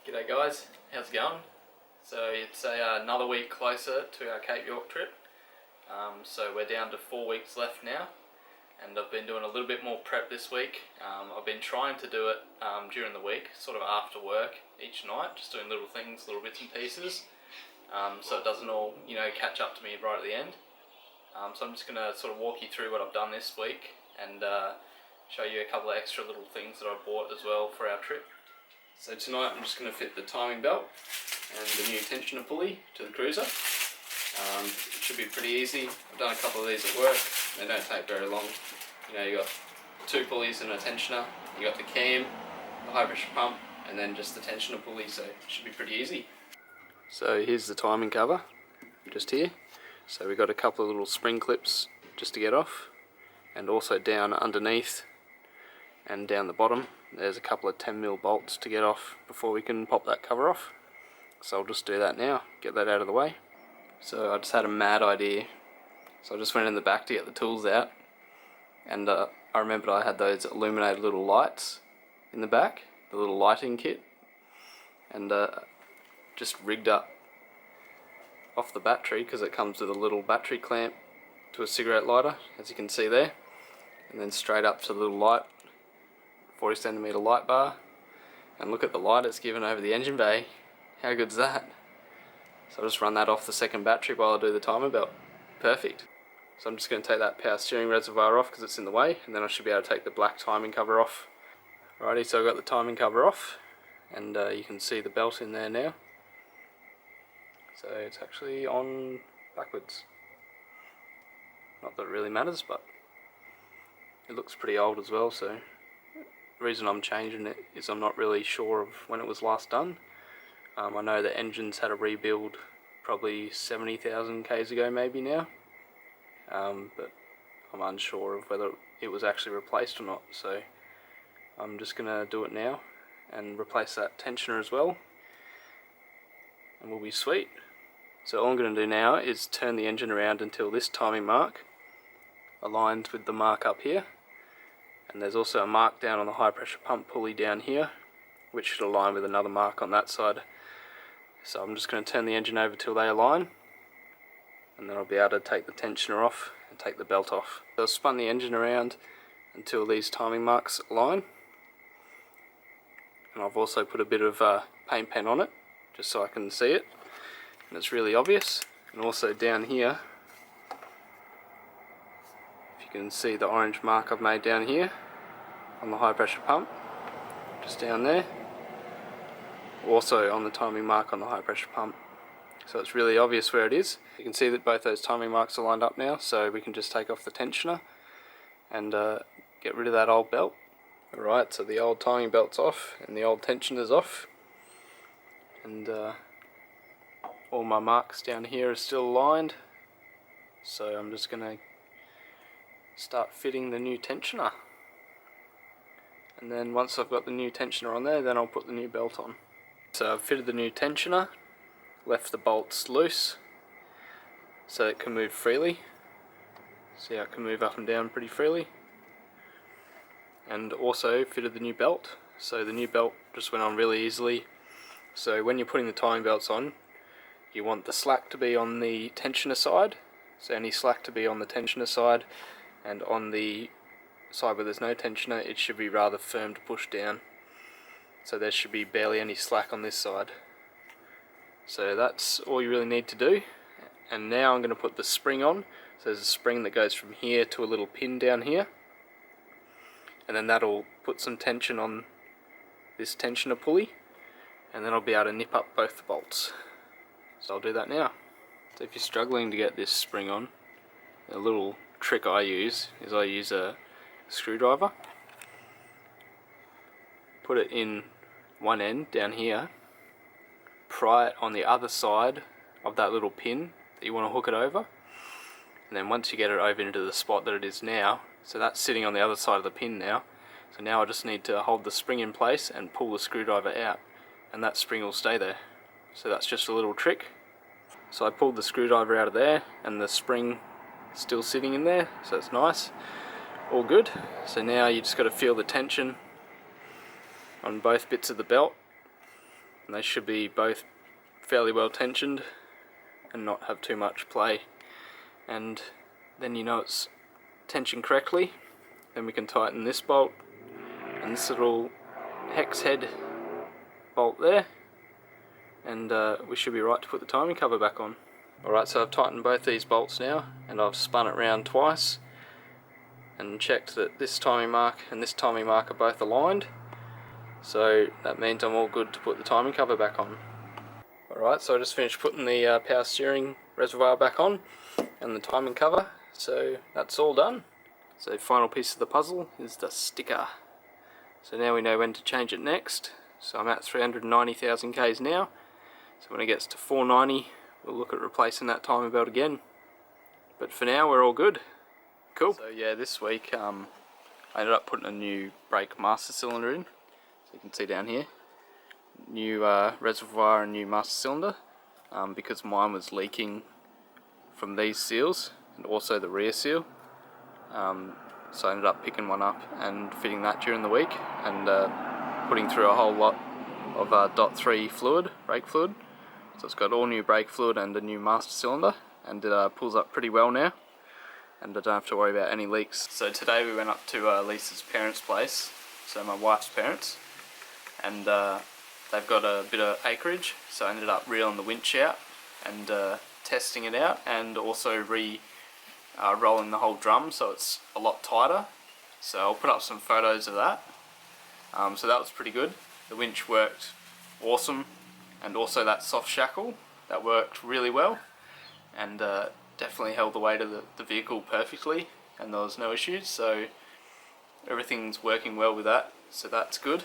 G'day guys, how's it going? So it's another week closer to our Cape York trip. So we're down to 4 weeks left now, and I've been doing a little bit more prep this week. I've been trying to do it during the week, sort of after work each night, just doing little things, little bits and pieces, so it doesn't all, catch up to me right at the end. So I'm just going to sort of walk you through what I've done this week and show you a couple of extra little things that I bought as well for our trip. So tonight I'm just going to fit the timing belt and the new tensioner pulley to the cruiser. It should be pretty easy. I've done a couple of these at work. They don't take very long. You got 2 pulleys and a tensioner. You got the cam, the high pressure pump, and then just the tensioner pulley, so it should be pretty easy. So here's the timing cover, just here. So we've got a couple of little spring clips just to get off, and also down underneath and down the bottom there's a couple of 10mm bolts to get off before we can pop that cover off. So I'll just do that now, get that out of the way. So I just had a mad idea, so I just went in the back to get the tools out, and I remembered I had those illuminated little lights in the back, the little lighting kit, and just rigged up off the battery, because it comes with a little battery clamp to a cigarette lighter, as you can see there, and then straight up to the little light, 40cm light bar, and look at the light it's given over the engine bay. How good's that? So I'll just run that off the second battery while I do the timer belt. Perfect. So I'm just going to take that power steering reservoir off because it's in the way, and then I should be able to take the black timing cover off. Alrighty, so I've got the timing cover off, and you can see the belt in there now. So it's actually on backwards. Not that it really matters, but it looks pretty old as well, so the reason I'm changing it is I'm not really sure of when it was last done. I know the engine's had a rebuild probably 70,000 Ks ago maybe now, but I'm unsure of whether it was actually replaced or not, so I'm just going to do it now and replace that tensioner as well, and we'll be sweet. So all I'm going to do now is turn the engine around until this timing mark aligns with the mark up here, and there's also a mark down on the high pressure pump pulley down here which should align with another mark on that side. So I'm just going to turn the engine over till they align, and then I'll be able to take the tensioner off and take the belt off. So I've spun the engine around until these timing marks align, and I've also put a bit of paint pen on it just so I can see it, and it's really obvious. And also down here, if you can see the orange mark I've made down here on the high pressure pump, just down there, also on the timing mark on the high pressure pump, so it's really obvious where it is. You can see that both those timing marks are lined up now, so we can just take off the tensioner and get rid of that old belt. Alright, so the old timing belt's off and the old tensioner's off, and all my marks down here are still aligned, so I'm just going to start fitting the new tensioner. And then once I've got the new tensioner on there, then I'll put the new belt on. So I've fitted the new tensioner, left the bolts loose so it can move freely. See how it can move up and down pretty freely. And also fitted the new belt. So the new belt just went on really easily. So when you're putting the timing belts on, you want the slack to be on the tensioner side. So any slack to be on the tensioner side, and on the side where there's no tensioner, it should be rather firm to push down. So there should be barely any slack on this side. So that's all you really need to do. And now I'm going to put the spring on. So there's a spring that goes from here to a little pin down here, and then that'll put some tension on this tensioner pulley, and then I'll be able to nip up both the bolts. So I'll do that now. So if you're struggling to get this spring on, a little trick I use is I use a screwdriver, put it in one end down here, pry it on the other side of that little pin that you want to hook it over, and then once you get it over into the spot that it is now, so that's sitting on the other side of the pin now, so now I just need to hold the spring in place and pull the screwdriver out, and that spring will stay there. So that's just a little trick. So I pulled the screwdriver out of there and the spring is still sitting in there, so it's nice, all good. So now you just got to feel the tension on both bits of the belt, and they should be both fairly well tensioned and not have too much play. And then you know it's tensioned correctly. Then we can tighten this bolt and this little hex head bolt there, and we should be right to put the timing cover back on. Alright, so I've tightened both these bolts now, and I've spun it round twice and checked that this timing mark and this timing mark are both aligned, so that means I'm all good to put the timing cover back on. Alright, so I just finished putting the power steering reservoir back on and the timing cover, so that's all done. So the final piece of the puzzle is the sticker. So now we know when to change it next. So I'm at 390,000 Ks now, so when it gets to 490 we'll look at replacing that timing belt again. But for now we're all good. Cool. So yeah, this week I ended up putting a new brake master cylinder in, so you can see down here. New reservoir and new master cylinder, because mine was leaking from these seals and also the rear seal. So I ended up picking one up and fitting that during the week, and putting through a whole lot of .3 fluid, brake fluid. So it's got all new brake fluid and a new master cylinder, and it pulls up pretty well now, and I don't have to worry about any leaks. So today we went up to Lisa's parents' place, so my wife's parents, and they've got a bit of acreage, so I ended up reeling the winch out and testing it out, and also rolling the whole drum so it's a lot tighter. So I'll put up some photos of that. So that was pretty good. The winch worked awesome, and also that soft shackle, that worked really well, and definitely held the weight of the vehicle perfectly, and there was no issues, so everything's working well with that, so that's good.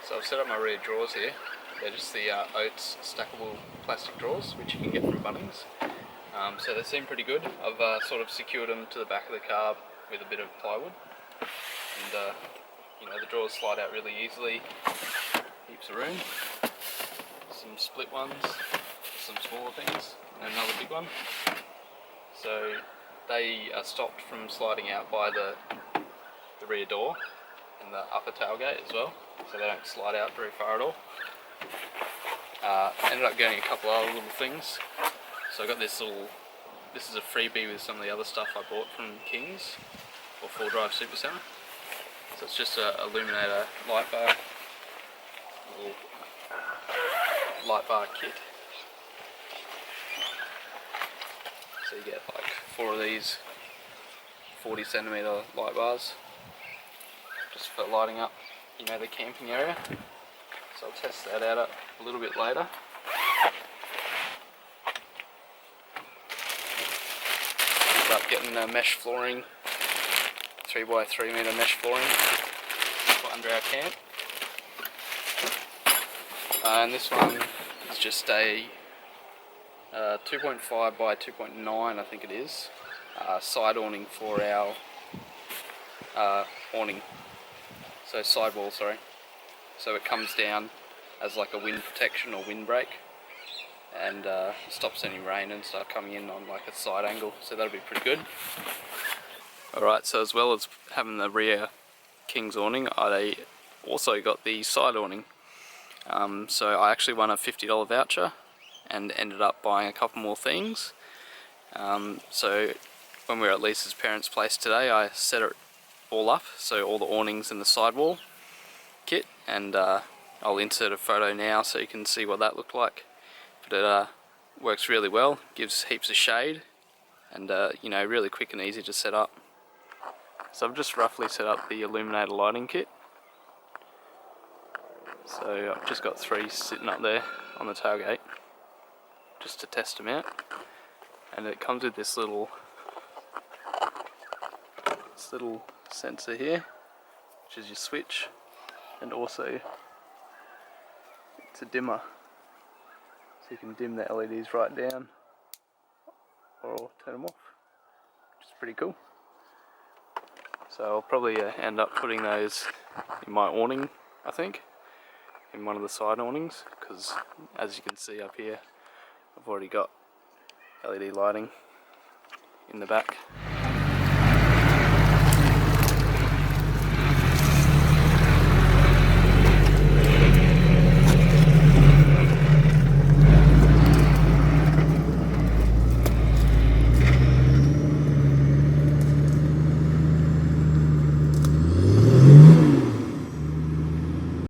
So I've set up my rear drawers here. They're just the Oates stackable plastic drawers, which you can get from Bunnings. So they seem pretty good. I've sort of secured them to the back of the car with a bit of plywood, and you know, the drawers slide out really easily, heaps of room. Some split ones, some smaller things, and another big one. So they are stopped from sliding out by the rear door and the upper tailgate as well, so they don't slide out very far at all. Ended up getting a couple other little things. So I got this is a freebie with some of the other stuff I bought from King's or 4Drive Supercenter. So it's just a Illuminator light bar, little light bar kit. So you get like 4 of these 40cm light bars, just for lighting up, you know, the camping area. So I'll test that out a little bit later. Ended up getting mesh flooring, 3x3 meter mesh flooring for under our camp. And this one is just a 2.5 by 2.9, I think it is, side awning for our awning. So sidewall, sorry. So it comes down as like a wind protection or windbreak, and stops any rain and stuff coming in on like a side angle, so that'll be pretty good. Alright, so as well as having the rear King's awning, I also got the side awning. So I actually won a $50 voucher and ended up buying a couple more things. So when we were at Lisa's parents' place today, I set it all up, so all the awnings and the sidewall kit, and I'll insert a photo now so you can see what that looked like. But it works really well, gives heaps of shade, and you know, really quick and easy to set up. So I've just roughly set up the Illuminated Lighting Kit. So I've just got 3 sitting up there on the tailgate, just to test them out. And it comes with this little sensor here, which is your switch, and also it's a dimmer, so you can dim the LEDs right down or turn them off, which is pretty cool. So I'll probably end up putting those in my awning, I think, in one of the side awnings, because as you can see up here, I've already got LED lighting in the back.